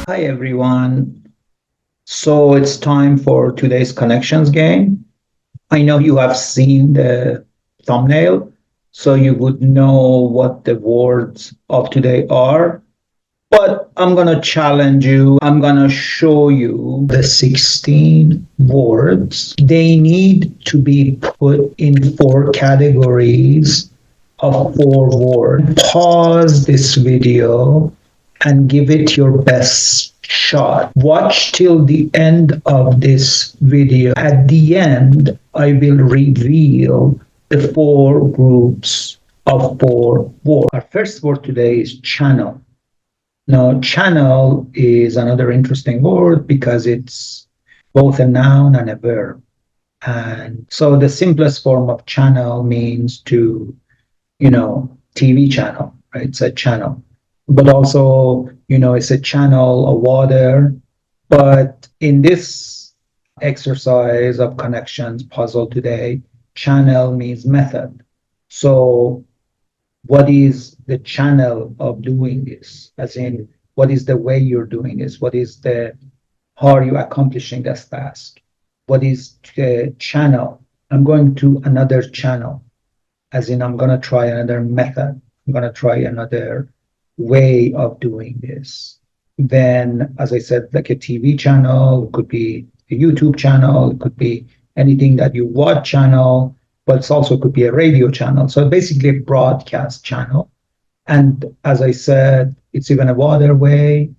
Hi everyone. So it's time for today's connections game. I know you have seen the thumbnail, so you would know what the words of today are. But I'm going to challenge you. I'm going to show you the 16 words. They need to be put in four categories of four words. Pause this video and give it your best shot. Watch till the end of this video. At the end, I will reveal the four groups of four words. Our first word today is channel. Now, channel is another interesting word because it's both a noun and a verb. And so the simplest form of channel means to, TV channel, right? It's a channel. But also, it's a channel of water. But in this exercise of connections puzzle today, channel means method. So what is the channel of doing this? As in, what is the way you're doing this? How are you accomplishing this task? What is the channel? I'm going to another channel, as in, I'm going to try another method. I'm going to try another way of doing this. Then, as I said, like a TV channel, it could be a YouTube channel, it could be anything that you watch channel, but it also could be a radio channel. So basically a broadcast channel. And as I said, it's even a waterway,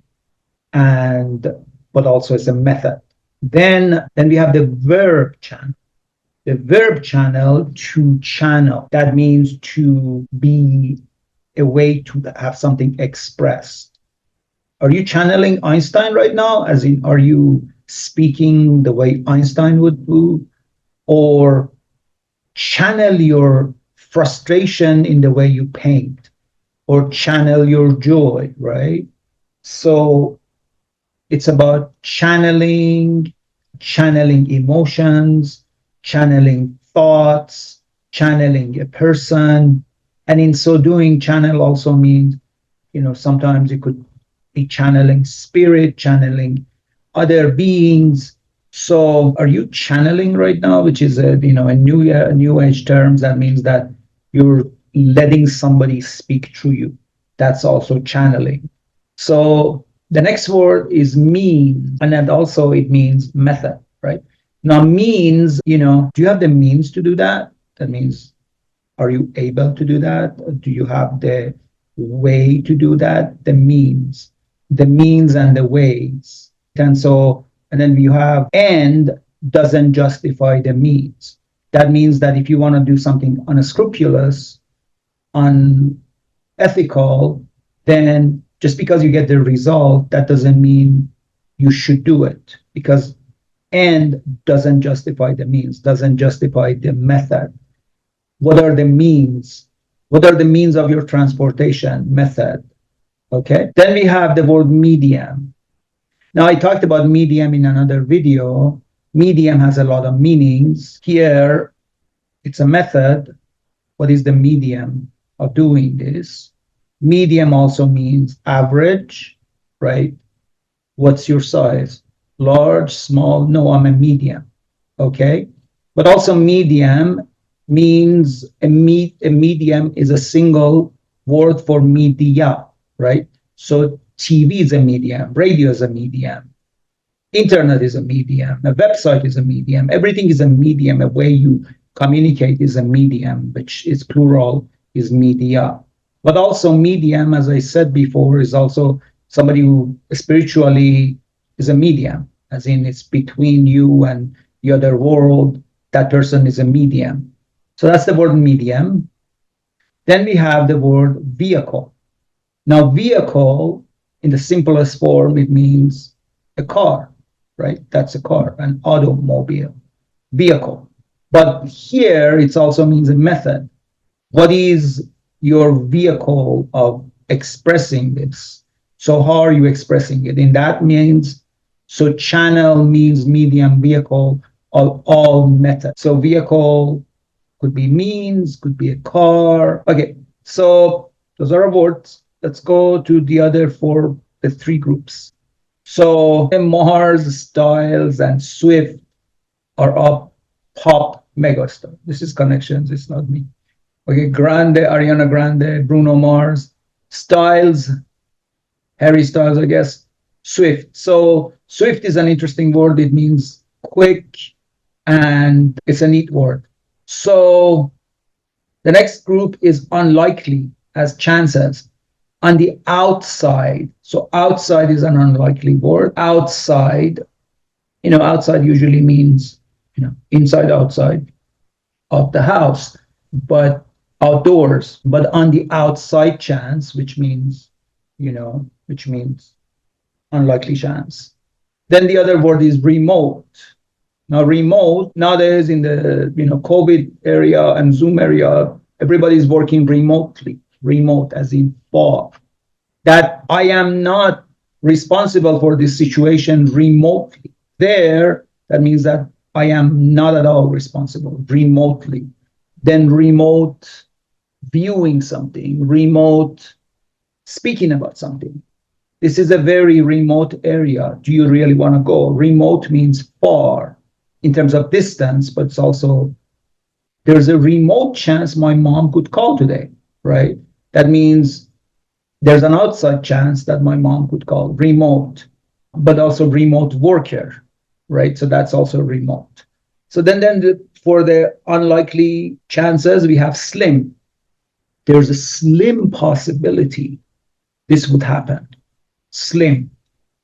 and but also it's a method. Then we have the verb channel. The verb channel, to channel. That means to be a way to have something expressed. Are you channeling Einstein right now? As in, are you speaking the way Einstein would do? Or channel your frustration in the way you paint? Or channel your joy, right? So it's about channeling emotions, channeling thoughts, channeling a person. And in so doing, channel also means, sometimes you could be channeling spirit, channeling other beings. So are you channeling right now, which is a new age terms? That means that you're letting somebody speak through you. That's also channeling. So the next word is mean, and then also it means method, right? Now, means, do you have the means to do that? That means, are you able to do that? Do you have the way to do that? The means and the ways. And then you have end doesn't justify the means. That means that if you want to do something unscrupulous, unethical, then just because you get the result, that doesn't mean you should do it, because end doesn't justify the means, doesn't justify the method. What are the means? What are the means of your transportation method? Okay. Then we have the word medium. Now, I talked about medium in another video. Medium has a lot of meanings. Here, it's a method. What is the medium of doing this? Medium also means average, right? What's your size? Large, small? No, I'm a medium. Okay. But also medium means a medium is a single word for media, right? So TV is a medium, radio is a medium, internet is a medium, a website is a medium, everything is a medium. A way you communicate is a medium, which is plural, is media. But also medium, as I said before, is also somebody who spiritually is a medium, as in it's between you and the other world. That person is a medium. So that's the word medium. Then we have the word vehicle. Now, vehicle, in the simplest form, it means a car, right? That's a car, an automobile, vehicle. But here, it also means a method. What is your vehicle of expressing this? So how are you expressing it? And that means, so channel means medium, vehicle, all method. So vehicle could be means, could be a car. Okay, so those are our words. Let's go to the other four, the three groups. So Mars, Styles, and Swift are up pop megastar. This is connections, it's not me. Okay, Grande, Ariana Grande, Bruno Mars, Styles, Harry Styles, I guess, Swift. So Swift is an interesting word. It means quick and it's a neat word. So the next group is unlikely as chances on the outside. So outside is an unlikely word. Outside, outside usually means, inside, outside of the house, but outdoors, but on the outside chance, which means unlikely chance. Then the other word is remote. Now, remote nowadays in the COVID area and Zoom area, everybody's working remotely. Remote as in far. That I am not responsible for this situation remotely. There, that means that I am not at all responsible remotely. Then remote viewing something, remote speaking about something. This is a very remote area. Do you really want to go? Remote means far in terms of distance, but it's also, there's a remote chance my mom could call today, right? That means there's an outside chance that my mom could call remote, but also remote worker, right? So that's also remote. So then for the unlikely chances, we have slim. There's a slim possibility this would happen. Slim.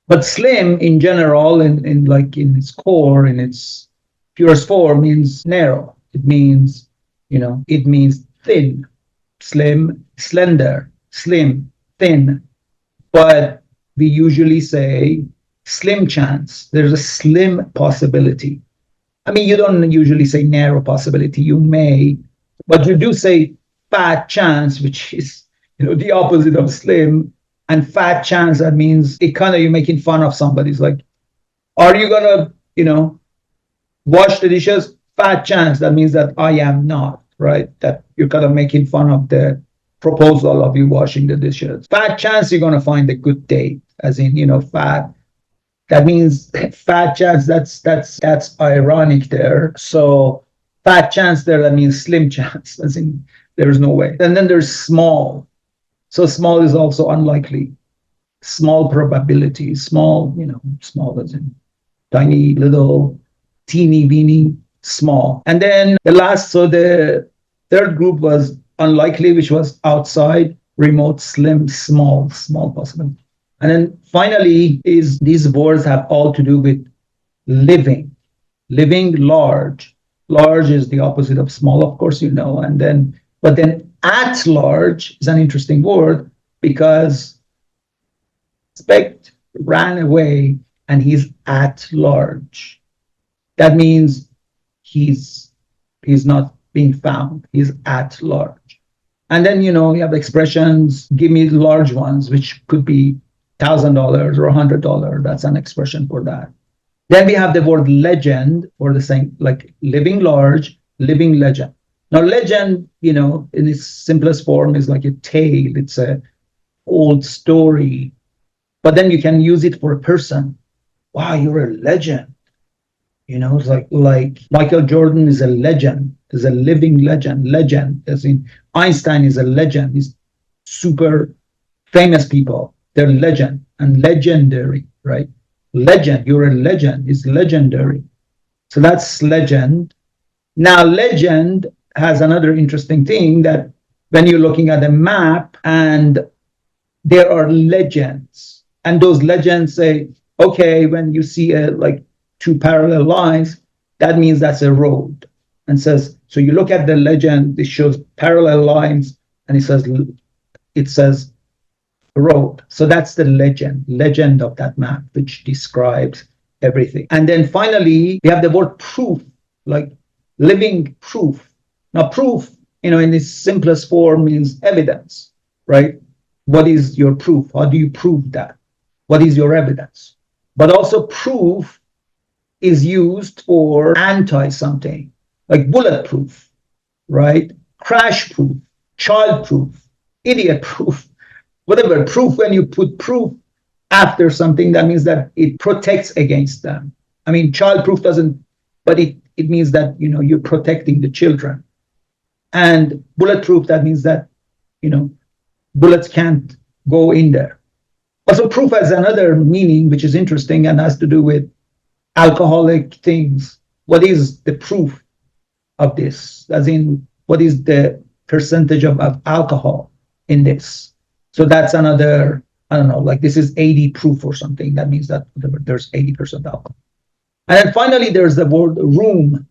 But slim in general, in its core, in its purest form, means narrow. It means, it means thin, slim, slender, slim, thin. But we usually say slim chance. There's a slim possibility. I mean, you don't usually say narrow possibility. You may, but you do say fat chance, which is, the opposite of slim. And fat chance, that means it kind of, you're making fun of somebody. It's like, are you gonna, wash the dishes? Fat chance, that means that I am not, right? That you're kind of making fun of the proposal of you washing the dishes. Fat chance you're gonna find a good date, as in, fat. That means fat chance, that's ironic there. So fat chance there, that means slim chance, as in there's no way. And then there's small. So small is also unlikely. Small probability, small, small as in tiny, little, teeny, weeny, small. And then the third group was unlikely, which was outside, remote, slim, small possibility. And then finally is these words have all to do with living, large. Large is the opposite of small, of course, but then at large is an interesting word because Spect ran away and he's at large. That means he's not being found. He's at large. And then, you have expressions, give me large ones, which could be $1,000 or $100. That's an expression for that. Then we have the word legend for the same, like living large, living legend. Now, legend, in its simplest form is like a tale. It's a old story. But then you can use it for a person. Wow, you're a legend. It's like Michael Jordan is a legend, is a living legend. Legend, as in Einstein is a legend. He's super famous people. They're legend and legendary, right? Legend, you're a legend, is legendary. So that's legend. Now, legend has another interesting thing that when you're looking at a map and there are legends, and those legends say, okay, when you see two parallel lines, that means that's a road. And says, so you look at the legend, it shows parallel lines, and it says road. So that's the legend of that map, which describes everything. And then finally, we have the word proof, like living proof. Now, proof, in its simplest form means evidence, right? What is your proof? How do you prove that? What is your evidence? But also proof is used for anti something, like bulletproof, right? Crash proof, child proof, idiot proof, whatever. Proof, when you put proof after something, that means that it protects against them. I mean, childproof doesn't, but it means that, you're protecting the children. And bulletproof, that means that, bullets can't go in there. Also, proof has another meaning, which is interesting and has to do with alcoholic things. What is the proof of this? As in, what is the percentage of alcohol in this? So that's another, I don't know, like this is 80 proof or something. That means that there's 80% alcohol. And then finally, there's the word room.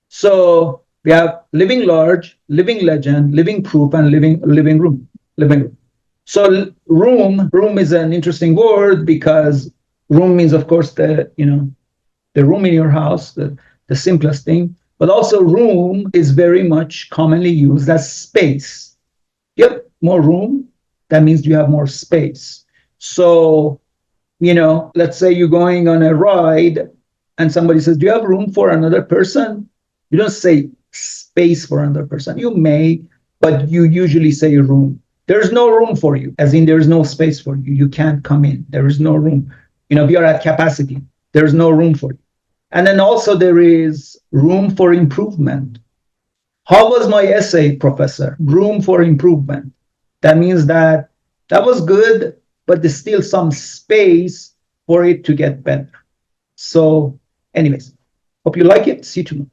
So we have living large, living legend, living proof, and living room. Living room. So room is an interesting word because room means, of course, the room in your house, the simplest thing. But also room is very much commonly used as space. Yep, more room, that means you have more space. So, let's say you're going on a ride and somebody says, do you have room for another person? You don't say space for another person. You may, but you usually say room. There's no room for you, as in there's no space for you. You can't come in. There is no room. We are at capacity. There's no room for you. And then also there is room for improvement. How was my essay, professor? Room for improvement. That means that was good, but there's still some space for it to get better. So anyways, hope you like it. See you tomorrow.